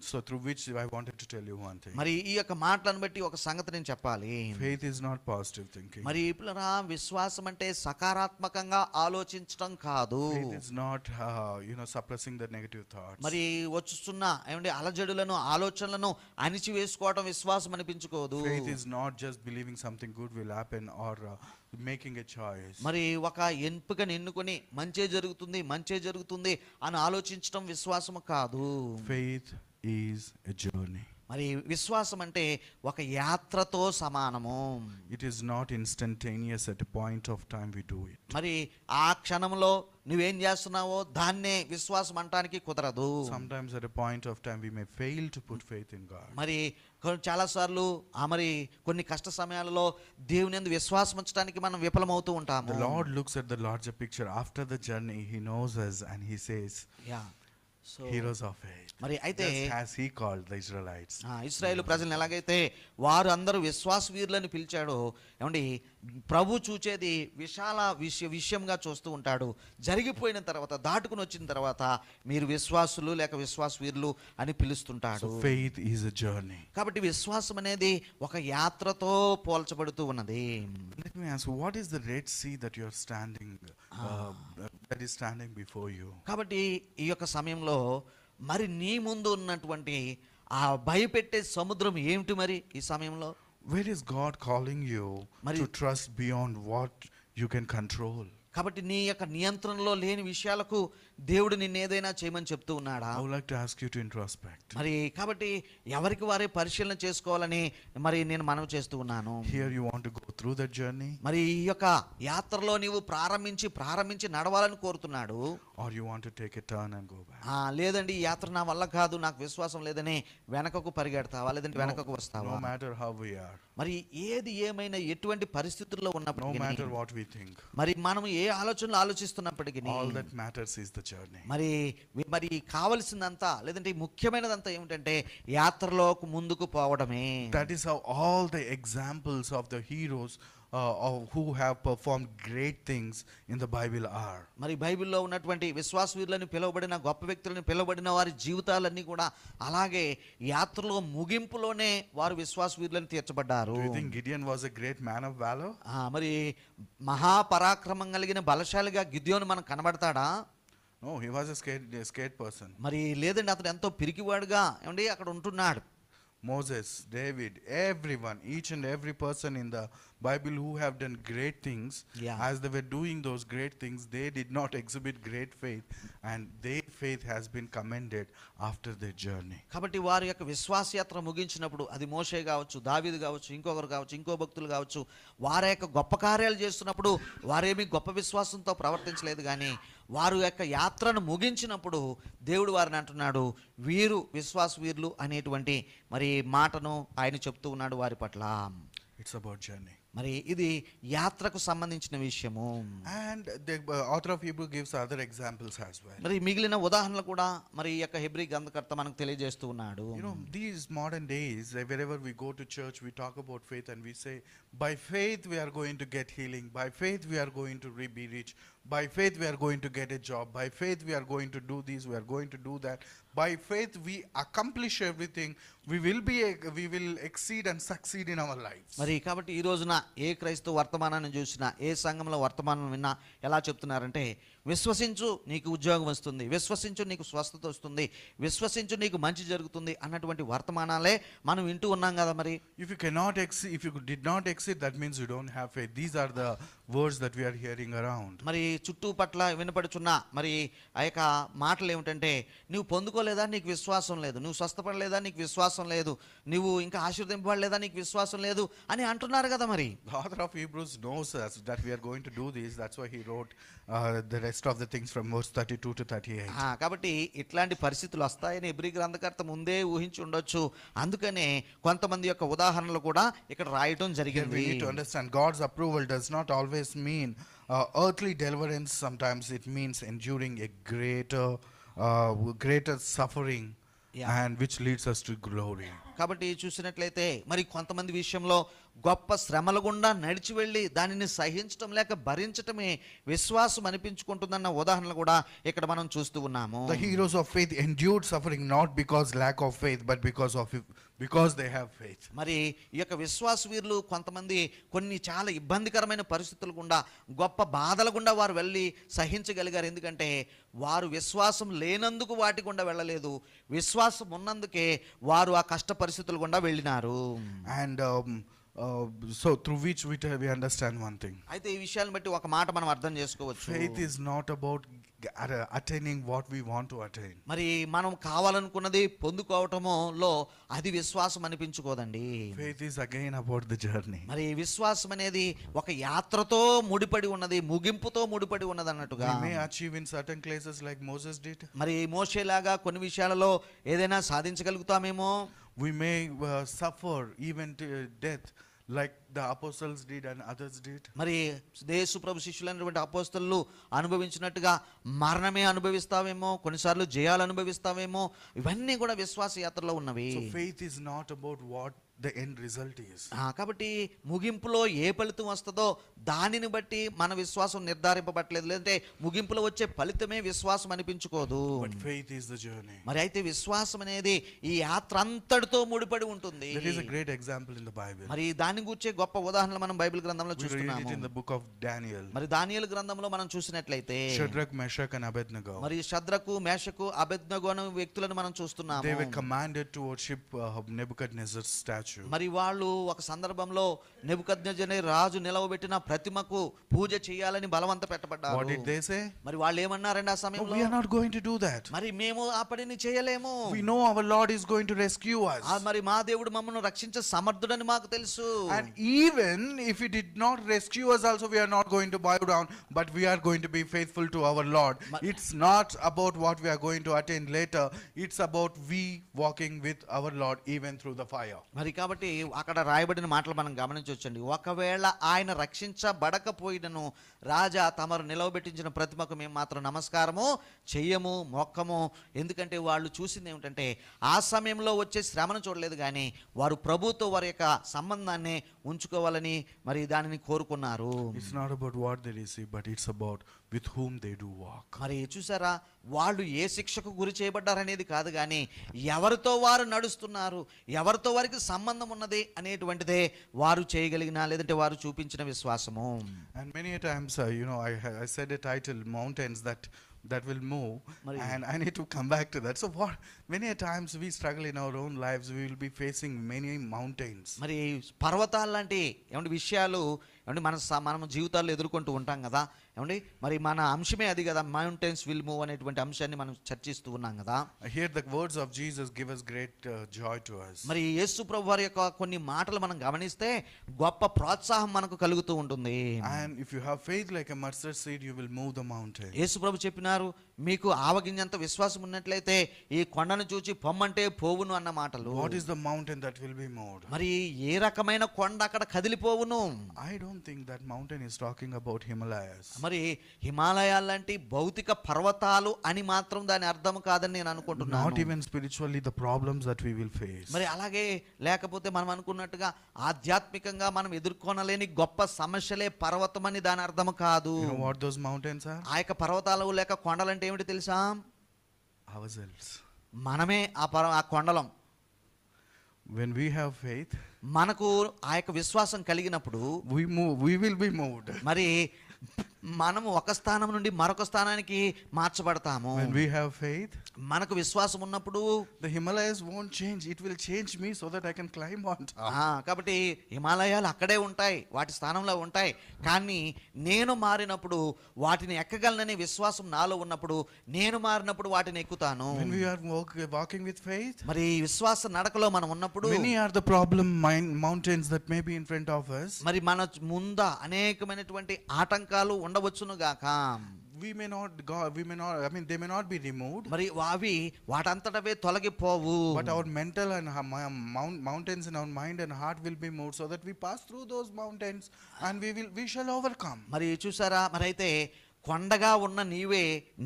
So through which I wanted to tell you one thing. మరి ఈ యొక్క మాటలను బట్టి ఒక సంగతి నేను చెప్పాలి. Faith is not positive thinking. మరి పిల్లరా, విశ్వాసం అంటే సకారాత్మకంగా ఆలోచించడం కాదు. Faith is not suppressing the negative thoughts. మరి వచ్చుస్తున్న ఏమండి అలజడులను ఆలోచనలను అణిచివేసుకోవడం విశ్వాసం అనిపించుకోదు. Faith is not just believing something good will happen or making a choice. మరి ఒక ఎంపికను ఎన్నుకొని మంచే జరుగుతుంది అని ఆలోచించడం విశ్వాసము కాదు. Faith is a journey. మరి విశ్వాసం అంటే ఒక యాత్రతో సమానము. It is not instantaneous at a point of time we do it. మరి ఆ క్షణంలో నువ్వేం చేస్తున్నావో దాన్నే విశ్వాసం అంటానికి కుదరదు. Sometimes at a point of time we may fail to put faith in God. మరి చాలాసార్లు మరి కొన్ని కష్ట సమయాలలో దేవుని యందు విశ్వాసం ఉంచడానికి మనం విఫలమవుతూ ఉంటాము. The Lord looks at the larger picture. After the journey he knows us and he says, heroes of faith. మరి అయితే as he called the Israelites, ఇశ్రాయేలు ప్రజలను ఎలాగైతే వారు అందరూ విశ్వాస వీరులని పిలిచాడో, ఏమండి ప్రభు చూచేది విషయంగా చూస్తూ ఉంటాడు. జరిగిపోయిన తర్వాత, దాటుకుని వచ్చిన తర్వాత మీరు విశ్వాసులు లేక విశ్వాస వీరులు అని పిలుస్తుంటాడు. So faith is a journey. కాబట్టి విశ్వాసం అనేది ఒక యాత్రతో పోల్చబడుతూ ఉన్నది. Let me ask, what is the Red Sea that you are standing that is standing before you? కాబట్టి ఈ యొక్క సమయంలో మరి నీ ముందు ఉన్నటువంటి ఆ భయపెట్టే సముద్రం ఏమిటి మరి ఈ సమయంలో? Where is God calling you to trust beyond what you can control? కాబట్టి నీ యొక్క నియంత్రణలో లేని విషయాలకు దేవుడు నిన్ను ఏదైనా చేయమని చెప్తూ ఉన్నాడా? I would like to ask you to introspect. మరి కాబట్టి ఎవరికి వారే పరిశీలన చేసుకోవాలని మరి నేను మనవి చేస్తూ ఉన్నాను. Here you want to go through that journey, మరి ఈ యొక్క యాత్రలో నీవు ప్రారంభించి నడవాలని కోరుతున్నాడు. or you want to take a turn and go back? లేదండి, ఈ యాత్ర నా వల్ల కాదు, నాకు విశ్వాసం లేదని వెనకకు పరిగెడతావా, లేదంటే వెనకకు వస్తావా? No matter how we are, మరి ఏది ఏమైనా ఎటువంటి పరిస్థితుల్లో ఉన్నప్పుడు, no matter what we think, మరి మనం ఏ ఆలోచనలు ఆలోచిస్తున్నప్పటికీ all that matters is the journey. మరి కావలసిందంతా లేదంటే ముఖ్యమైనదంతా ఏమిటంటే యాత్రలోకి ముందుకు పోవడమే. That is how all the examples of the heroes who have performed great things in the Bible are. మరి బైబిల్లో ఉన్నటువంటి విశ్వాస వీరులను పిలువబడిన గొప్ప వ్యక్తులను పిలువబడిన వారి జీవితాలన్నీ కూడా అలాగే యాత్రలో ముగింపులోనే వారు విశ్వాస వీరులను తీర్చబడ్డారు. Do you think Gideon was a great man of valor? మరి మహాపరాక్రమం కలిగిన బలశాలిగా గిద్యోను మనకు కనబడతాడా? No, he was a scared person. మరి లేదండి, అతను ఎంతో పిరికివాడుగా ఏమండి అక్కడ ఉంటున్నాడు. Moses, David, everyone, each and every person in the Bible who have done great things, as they were doing those great things, they did not exhibit great faith, and their faith has been commended after their journey. కాబట్టి వారి యొక్క విశ్వాస యాత్ర ముగించినప్పుడు అది మోషే కావచ్చు, దావీదు కావచ్చు, ఇంకొకరు కావచ్చు, ఇంకో భక్తులు కావచ్చు, వారి యొక్క గొప్ప కార్యాలు చేస్తున్నప్పుడు వారేమీ గొప్ప విశ్వాసంతో ప్రవర్తించలేదు. కానీ వారు యొక్క యాత్రను ముగించినప్పుడు దేవుడు వారిని అంటున్నాడు, వీరు విశ్వాస వీరులు అనేటువంటి మరి మాటను ఆయన చెప్తూ ఉన్నాడు వారి పట్ల. It's about journey. మరి ఇది యాత్రకు సంబంధించిన విషయము. And the author of Hebrew gives other examples as well. మరి మిగిలిన ఉదాహరణలు కూడా మరి ఈ యొక్క హెబ్రీ గ్రంథకర్త మనకు తెలియజేస్తూ ఉన్నాడు. You know, these modern days, wherever we go to church, we talk about faith and we say, by faith we are going to get healing, by faith we are going to be rich, by faith we are going to get a job, by faith we are going to do this, we are going to do that, by faith we accomplish everything, we will exceed and succeed in our lives. మరి కాబట్టి ఈ రోజున ఏ క్రైస్తవ వర్తమానాన్ని చూసినా, ఏ సంఘంలో వర్తమానం విన్నా ఎలా చెప్తున్నారంటే, విశ్వసించు నీకు ఉద్యోగం వస్తుంది, విశ్వసించు నీకు స్వస్థత వస్తుంది, విశ్వసించు నీకు మంచి జరుగుతుంది అన్నటువంటి వర్తమానాలే మనం వింటూ ఉన్నాం కదా. మరి if you did not exceed, that means you don't have faith. These are the words that we are hearing around. మరి చుట్టూ పట్ల వినపడుచున్న మరి ఆ యొక్క మాటలు ఏమిటంటే, నువ్వు పొందుకోలేదా నీకు విశ్వాసం లేదు, నువ్వు స్వస్థపడలేదా నీకు విశ్వాసం లేదు, నువ్వు ఇంకా ఆశీర్వదింపబడలేదా నీకు విశ్వాసం లేదు అని అంటున్నారు కదా. మరి the author of Hebrews knows us that we are going to do this. That's why he wrote the rest of the things from verse 32 to 38. కాబట్టి ఇట్లాంటి పరిస్థితులు వస్తాయని హెబ్రీ గ్రంథకర్త ముందే ఊహించి ఉండొచ్చు. అందుకనే కొంతమంది యొక్క ఉదాహరణలు కూడా ఇక్కడ రాయటం జరిగింది. We need to understand God's approval does not always mean earthly deliverance. Sometimes it means enduring a greater suffering, and which leads us to glory. కాబట్టి చూసినట్లయితే మరి కొంతమంది విషయంలో గొప్ప శ్రమల గుండా నడిచి వెళ్ళి దానిని సహించటం లేక భరించటమే విశ్వాసం అనిపించుకుంటుందన్న ఉదాహరణలు కూడా ఇక్కడ మనం చూస్తూ ఉన్నాము. The heroes of faith endured suffering not because lack of faith, but because they have faith. మరి ఈ యొక్క విశ్వాస వీరులు కొంతమంది కొన్ని చాలా ఇబ్బందికరమైన పరిస్థితుల గుండా, గొప్ప బాధల గుండా వారు వెళ్ళి సహించగలిగారు. ఎందుకంటే వారు విశ్వాసం లేనందుకు వాటి గుండా వెళ్ళలేదు, విశ్వాసం ఉన్నందుకే వారు ఆ కష్ట పరిస్థితుల గుండా వెళ్ళినారు. And so through which we understand one thing. అయితే ఈ విషయాలను బట్టి ఒక మాట మనం అర్థం చేసుకోవచ్చు. Faith is not about attaining what we want to attain. మరి మనం కావాలనుకున్నది పొందుకోవటములో అది విశ్వాసం అనిపించుకోదండి. Faith is again about the journey. మరి విశ్వాసం అనేది ఒక యాత్రతో ముడిపడి ఉన్నది, ముగింపుతో ముడిపడి ఉన్నది అన్నట్టుగా. We may achieve in certain places like Moses did. మరి మోషేలాగా కొన్ని విషయాలలో ఏదైనా సాధించగలుగుతామేమో. We may suffer even to death like the apostles did and others did. మరి యేసు ప్రభు శిష్యులైనటువంటి అపోస్తలులు అనుభవించినట్టుగా మరణమే అనుభవిస్తావేమో, కొన్నిసార్లు జయాలు అనుభవిస్తావేమో. ఇవన్నీ కూడా విశ్వాస యాత్రలో ఉన్నవి. So faith is not about what the end result is. కాబట్టి ముగింపులో ఏ ఫలితం వస్తుందో దానిని బట్టి మన విశ్వాసం నిర్ధారింపబట్టలేదు, లేదంటే ముగింపులో వచ్చే ఫలితమే విశ్వాసం అనిపించుకోదు. But faith is the journey. మరి అయితే విశ్వాసం అనేది ఈ యాత్ర అంతటితో ముడిపడి ఉంటుంది. There is a great example in the Bible. మరి దాని గురించి గొప్ప ఉదాహరణలు మనం బైబిల్ గ్రంథంలో చూస్తున్నాము. We read it in the book of Daniel. మరి దానియేలు గ్రంథంలో మనం చూసినట్లయితే Shadrach, Meshach and Abednego. మరి షద్రకు, మేషకు, అబేద్నెగో అనే వ్యక్తులను మనం చూస్తున్నాము. They were commanded to worship Nebuchadnezzar's statue. మరి వాళ్ళు ఒక సందర్భంలో నెబుకద్నెజరు రాజు నిలవబెట్టిన ప్రతిమకు పూజ చేయాలని బలవంత పెట్టబడ్డారు. What did they say? మరి వాళ్ళు ఏమన్నారండి ఆ No, సమయంలో? we are not going to do that. మరి మేము ఆ పనిని చేయలేము. We know our Lord is going to rescue us. మరి మా దేవుడు మమ్మల్ని రక్షించే సమర్థుడని మాకు తెలుసు. And even if He did not rescue us also, we are not going to bow down, but we are going to be faithful to our Lord. It's not about what we are going to attain later. It's about we walking with our Lord even through the fire. మరి కాబట్టి అక్కడ రాయబడిన మాటలు మనం గమనించవచ్చండి. ఒకవేళ ఆయన రక్షించబడకపోయినను రాజా తమరు నిలవబెట్టించిన ప్రతిమకు మేము మాత్రం నమస్కారము చెయ్యము, మొక్కము. ఎందుకంటే వాళ్ళు చూసింది ఏమిటంటే ఆ సమయంలో వచ్చే శ్రమను చూడలేదు, కానీ వారు ప్రభుతో వారి యొక్క సంబంధాన్ని ఉంచుకోవాలని మరి దానిని కోరుకున్నారు. It's not about what they receive, but it's about with whom they do walk. మరి చూసారా, వాళ్ళు ఏ శిక్షకు గురి చేయబడ్డారనేది కాదు, కానీ ఎవరితో వారు నడుస్తున్నారు, ఎవరితో వారికి సంబంధం ఉన్నది అనేటువంటిదే వారు చేయగలిగిన లేదంటే వారు చూపించిన విశ్వాసము. And many a times, I said a title, mountains that will move, and I need to come back to that. So many a times we struggle in our own lives. We will be facing many mountains. మరి పర్వతాలు లాంటి ఏమంటే విషయాలు ఏమంటే మనం జీవితాల్లో ఎదుర్కొంటూ ఉంటాం కదా ఏమండి. మరి మన అంశమే అది కదా, మౌంటైన్స్ విల్ మూవ్ అనేటువంటి అంశాన్ని మనం చర్చిస్తూ ఉన్నాం కదా. Here the words of Jesus give us great joy to us. మరి యేసు ప్రభు వారి యొక్క కొన్ని మాటలు మనం గమనిస్తే గొప్ప ప్రోత్సాహం మనకు కలుగుతూ ఉంటుంది. And if you have faith like a mustard seed, you will move the mountain. యేసు ప్రభు చెప్పినారు, మీకు ఆవగింజంత విశ్వాసం ఉన్నట్లయితే ఈ కొండను చూచి పొమ్మంటే పోవును అన్న మాటలు. What is the mountain that will be moved? మరి ఏ రకమైన కొండ అక్కడ కదిలిపోవును? I don't think that mountain is talking about Himalayas. మరి హిమాలయాల లాంటి భౌతిక పర్వతాలు అని మాత్రం దాని అర్థం కాదని నేను అనుకుంటున్నాను. Not even spiritually the problems that we will face. మరి అలాగే లేకపోతే మనం అనుకున్నట్టుగా ఆధ్యాత్మికంగా మనం ఎదుర్కొనలేని గొప్ప సమస్యలే పర్వతం అని దాని అర్థం కాదు. You know what those mountains are? ఆ యొక్క పర్వతాలు లేక కొండలంటే ఏమిటి తెలుసా? Ourselves. మనమే ఆ కొండలం. When we have faith, మనకు ఆ యొక్క విశ్వాసం కలిగినప్పుడు we will be moved. మరి మనము ఒక స్థానం నుండి మరొక స్థానానికి మార్చబడతాము. When we have faith, మనకు విశ్వాసం ఉన్నప్పుడు the Himalayas won't change. It will change me so that I can climb on top. కాబట్టి హిమాలయాలు అక్కడే ఉంటాయి, వాటి స్థానంలో ఉంటాయి. కానీ నేను మారినప్పుడు వాటిని ఎక్కగలననే విశ్వాసం నాలో ఉన్నప్పుడు, నేను మారినప్పుడు వాటిని ఎక్కుతాను. When we are walking with faith, మరి విశ్వాస నడకలో మనం ఉన్నప్పుడు many are the mountains that may be in front of us. మరి మన ముంద అనేకమైనటువంటి ఆటంకాలు ఉండవచ్చును గాక. they may not be removed. మరి అవి వాటంతటవే తొలగిపోవు. But our mental and mountains in our mind and heart will be moved so that we pass through those mountains and we shall overcome. మరి చూసారా, మరి అయితే కొండగా ఉన్న నీవే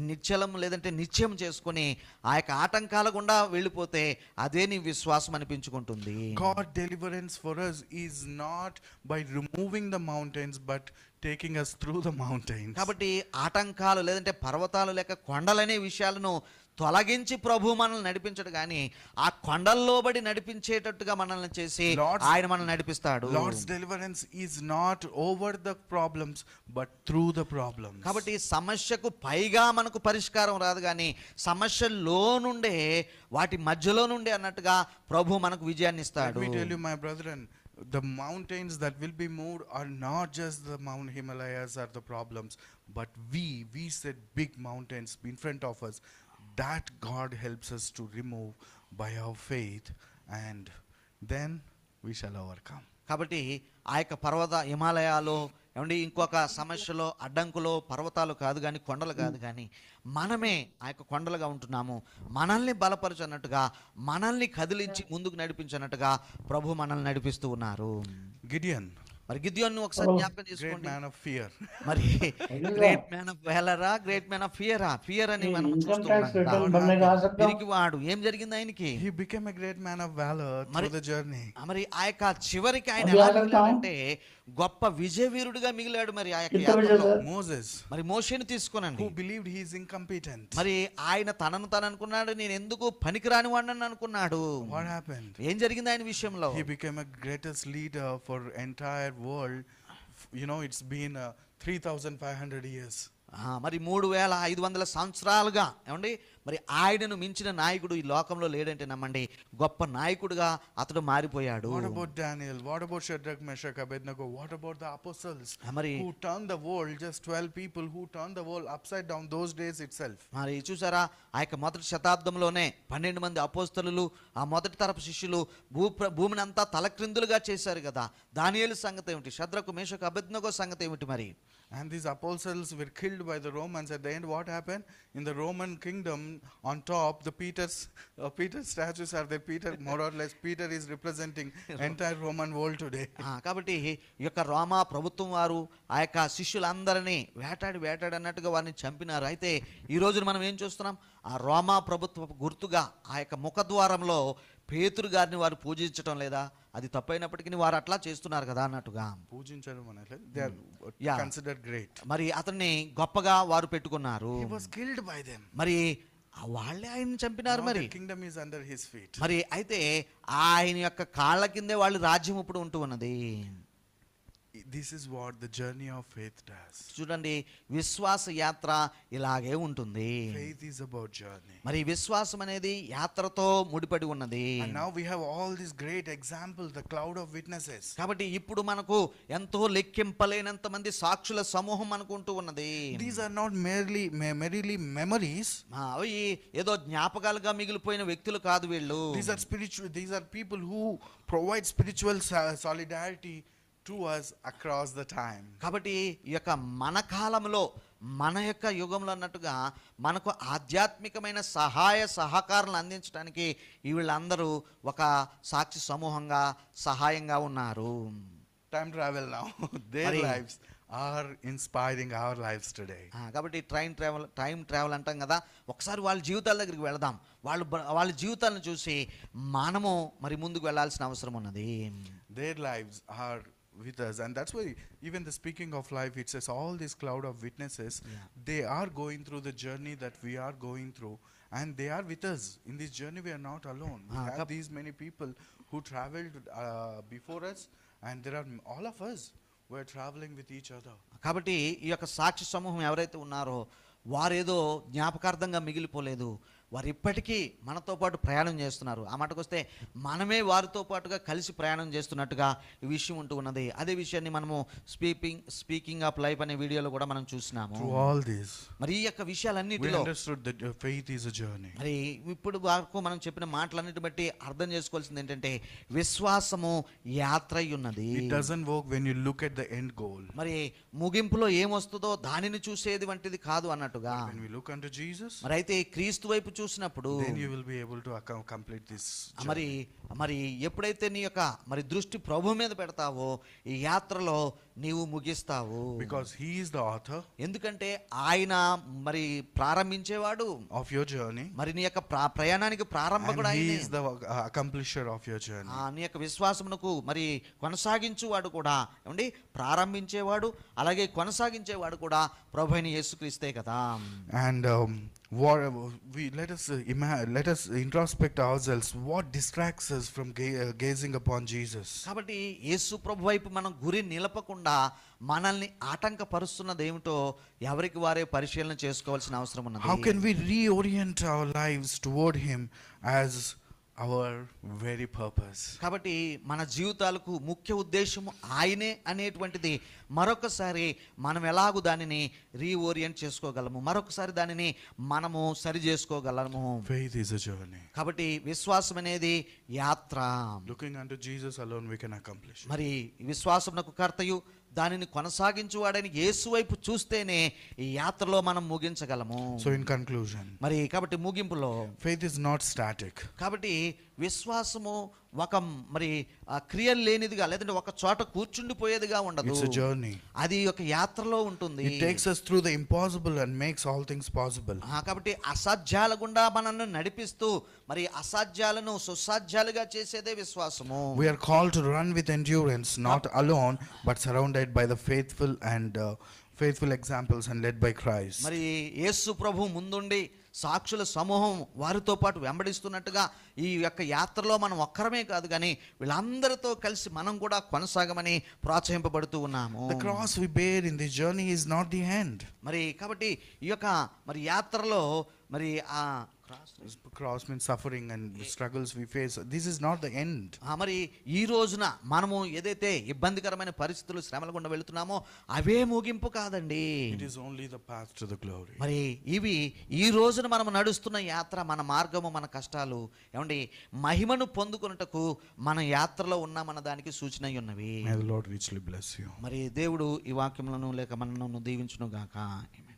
నిశ్చలం లేదంటే నిశ్చయం చేసుకుని ఆ యొక్క ఆటంకాల గుండా వెళ్ళిపోతే అదే నీ విశ్వాసం అనిపించుకుంటుంది. God deliverance for us is not by removing the mountains but taking us through the mountains. కాబట్టి ఆటంకాలు లేదంటే పర్వతాలు లేక కొండలనే విషయాలను తొలగించి ప్రభు మనల్ని నడిపించడు, కానీ ఆ కొండల్లోబడి నడిపించేటట్టుగా మనల్ని చేసి ఆయన మనల్ని నడిపిస్తాడు. Lord's deliverance is not over the problems but through the problems. కాబట్టి సమస్యకు పైగా మనకు పరిష్కారం రాదు, కానీ సమస్యలో నుండే వాటి మధ్యలో నుండే అన్నట్టుగా ప్రభు మనకు విజయాన్ని ఇస్తాడు. Let me tell you, my brethren, the mountains that will be moved are not just the Mount Himalayas are the problems, but we set big mountains in front of us that God helps us to remove by our faith, and then we shall overcome. కాబట్టి ఆ యొక్క పర్వత హిమాలయాలు ఏమండి ఇంకొక సమస్యలో అడ్డంకులో పర్వతాలు కాదు కానీ కొండలు కాదు, కానీ మనమే ఆ యొక్క కొండలుగా ఉంటున్నాము. మనల్ని బలపరచన్నట్టుగా, మనల్ని కదిలించి ముందుకు నడిపించినట్టుగా ప్రభు మనల్ని నడిపిస్తూ ఉన్నారు. Gideon, మరి గిద్యోను ఒకసారి జ్ఞాపకం చేసుకోండి. great man of fear. మరి గ్రేట్ మ్యాన్ ఆఫ్ వేలరా, గ్రేట్ మ్యాన్ ఆఫ్ ఫియర్ అని మనం చూస్తున్నాం. పిరికివాడు, ఏం జరిగింది ఆయనకి? He became a great man of valor through the journey. మరి ఆ యొక్క చివరికి ఆయన ఎలా మిగిలాడంటే గొప్ప విజయ వీరుడిగా మిగిలాడు. మరి ఆ యొక్క యాత్రలో Moses, మరి మోషేని తీసుకునండి, who believed he is incompetent. మరి ఆయన తనను తాను అనుకున్నాడు, నేను ఎందుకు పనికిరాని వాడిని అనుకున్నాడు. What happened? ఏం జరిగింది ఆయన విషయంలో? He became a greatest leader for entire world. It's been 3,500 years. మరి 3,500 సంవత్సరాలుగా ఏమండి మరి ఆయనను మించిన నాయకుడు ఈ లోకంలో లేడంటే నమ్మండి, గొప్ప నాయకుడుగా అతడు మారిపోయాడు. What about Daniel? What about Shadrach, Meshach, Abednego? What about the apostles మరి who turned the world? Just 12 people who turned the world upside down those days itself. మరి చూసారా, ఆ యొక్క మొదటి శతాబ్దంలోనే 12 మంది అపోస్తలులు, ఆ మొదటి తరపు శిష్యులు భూమిని అంతా తలక్రిందులుగా చేశారు కదా. దానియేలు సంగతి ఏమిటి, షద్రకు మేషకు అబేద్నెగో సంగతి ఏమిటి మరి? And these apostles were killed by the Romans. At the end, what happened? In the Roman kingdom, on top, the Peter's statues are there. Peter, more or less, Peter is representing entire Roman world today. కాబట్టి ఈ యొక్క రోమా ప్రభుత్వం వారు ఆ యొక్క శిష్యులందరినీ వేటాడి అన్నట్టుగా వారిని చంపినారు. అయితే ఈ రోజున మనం ఏం చూస్తున్నాం, ఆ రోమా ప్రభుత్వ గుర్తుగా ఆ యొక్క ముఖద్వారంలో పేతురు గారిని వారు పూజించడం లేదా? అది తప్పైనప్పటికీ వారు అట్లా చేస్తున్నారు కదా అన్నట్టుగా. పూజించడం అనేది they are considered great. మరి అతన్ని గొప్పగా వారు పెట్టుకున్నారు. He was killed by them. మరి వాళ్ళే ఆయన చంపినారు. మరి kingdom is under his feet. మరి అయితే ఆయన యొక్క కాళ్ళ కిందే వాళ్ళ రాజ్యం ఇప్పుడు ఉంటూ ఉన్నది. This is what the journey of faith does. చూడండి, విశ్వాస యాత్ర ఇలాగే ఉంటుంది. Faith is about journey. మరి విశ్వాసం అనేది యాత్రతో ముడిపడి ఉన్నది. And now we have all these great examples, the cloud of witnesses. కాబట్టి ఇప్పుడు మనకు ఎంతో లెక్కింపలేనంత మంది సాక్షుల సమూహం మనకు ఉంటూ ఉన్నది. These are not merely memories. అవి ఏదో జ్ఞాపకాలుగా మిగిలిపోయిన వ్యక్తులు కాదు వీళ్ళు. These are spiritual. These are people who provide spiritual solidarity to us across the time. కాబట్టి ఈ యొక్క మన కాలంలో, మన యొక్క యుగంలో అన్నట్టుగా మనకు ఆధ్యాత్మికమైన సహాయ సహకారాలను అందించడానికి వీళ్ళందరూ ఒక సాక్షి సమూహంగా సహాయంగా ఉన్నారు. Time travel now. Their lives are inspiring our lives today. కాబట్టి టైం ట్రావెల్ అంటాం కదా. ఒకసారి వాళ్ళ జీవితాల దగ్గరికి వెళదాం. వాళ్ళ జీవితాలను చూసి మనము మరి ముందుకు వెళ్ళాల్సిన అవసరం ఉన్నది. Their lives are with us, and that's why even the speaking of life, it says all this cloud of witnesses, they are going through the journey that we are going through, and they are with us in this journey. We are not alone. We have these many people who traveled before us, and there are all of us who are traveling with each other. కాబట్టి ఈ యొక్క సాక్షి సమూహం ఎవరైతే ఉన్నారో వారేదో జ్ఞాపకార్థంగా మిగిలిపోలేదు. వారు ఇప్పటికీ మనతో పాటు ప్రయాణం చేస్తున్నారు. ఆ మాటకు వస్తే మనమే వారితో పాటుగా కలిసి ప్రయాణం చేస్తున్నట్టుగా ఈ విషయం ఉంటూ ఉన్నది. అదే విషయాన్ని మనము స్పీకింగ్ ఆఫ్ లైఫ్ అనే వీడియోలో కూడా మనం చూసినాము. మరి ఈ యొక్క విషయాలన్నిటిలో మరి ఇప్పుడు వరకు మనం చెప్పిన మాటలన్నిటి బట్టి అర్థం చేసుకోవాల్సింది ఏంటంటే విశ్వాసము యాత్ర అయి ఉన్నది. మరి ముగింపులో ఏమొస్తుందో దానిని చూసేది వంటిది కాదు అన్నట్టుగా. మరి అయితే క్రీస్తు వైపు చూసినప్పుడు మరి ఎప్పుడైతే నీ యొక్క మరి దృష్టి ప్రభు మీద పెడతావో ఈ యాత్రలో నీవు ముగిస్తావు. Because he is the author. ఎందుకంటే ఆయన మరి ప్రారంభించేవాడు of your journey. మరి నీ యొక్క ప్రయాణానికి ప్రారంభకుడు ఆయనే. He is the accomplisher of your journey. నీ యొక్క విశ్వాసమునకు మరి కొనసాగించువాడు కూడా, ఏమండి, ప్రారంభించేవాడు అలాగే కొనసాగించేవాడు కూడా ప్రభువైన యేసుక్రీస్తే కదా. And let us introspect ourselves. What distracts us from gazing upon Jesus? కాబట్టి యేసు ప్రభు వైపు మనం గురి నిలపకుండా మనల్ని ఆటంకపరుస్తున్నది ఏమిటో ఎవరికి వారే పరిశీలన చేసుకోవాల్సిన అవసరం ఉన్నది. How can we reorient our lives toward him as our very purpose? కాబట్టి మన జీవితాలకు ముఖ్య ఉద్దేశం ఆయనే అనేటువంటిది మరొకసారి మనం ఎలాగూ దానిని రీఓరియంట్ చేసుకోగలము, మరొకసారి దానిని మనము సరి చేసుకోగలము. Faith is a journey. కాబట్టి విశ్వాసం అనేది యాత్ర. Looking unto Jesus alone we can accomplish. మరి విశ్వాసమునకు కర్తయు దానిని కొనసాగించువాడని యేసు వైపు చూస్తేనే ఈ యాత్రలో మనం ముగించగలము. So in conclusion, మరి కాబట్టి ముగింపులో faith is not static. కాబట్టి విశ్వాసము ఒక మరి క్రియలు లేనిదిగా లేదంటే ఒక చోట కూర్చుండిపోయేదిగా ఉండదు. It's a journey. అది ఒక యాత్రలో ఉంటుంది. It takes us through the impossible and makes all things possible. కాబట్టి అసాధ్యాల గుండా మనల్ని నడిపిస్తూ మరి అసాధ్యాలను సుసాధ్యాలుగా చేసేదే విశ్వాసము. We are called to run with endurance, not alone but surrounded by the faithful examples and led by Christ. మరి యేసు ప్రభు ముందుండి సాక్షుల సమూహం వారితో పాటు వెంబడిస్తున్నట్టుగా ఈ యొక్క యాత్రలో మనం ఒక్కరమే కాదు కానీ వీళ్ళందరితో కలిసి మనం కూడా కొనసాగమని ప్రోత్సహింపబడుతూ ఉన్నాము. The cross we bear in this journey is not the end. మరి కాబట్టి ఈ యొక్క మరి యాత్రలో మరి ఆ Cross means suffering and struggles we face. This is not the end. మరి ఈ రోజున మనము ఏదైతే ఇబ్బందికరమైన పరిస్థితులు శ్రమల గుండా వెళుతున్నామో అవే ముగింపు కాదండి. It is only the path to the glory. మరి ఇవి ఈ రోజున మనం నడుస్తున్న యాత్ర, మన మార్గము, మన కష్టాలు ఏమండి మహిమను పొందుకొనుటకు మన యాత్రలో ఉన్నామన్న దానికి సూచన అయి ఉన్నవి. May the Lord richly bless you. మరి దేవుడు ఈ వాక్యములను లేక మనను దీవించును గాక. ఆమేన్.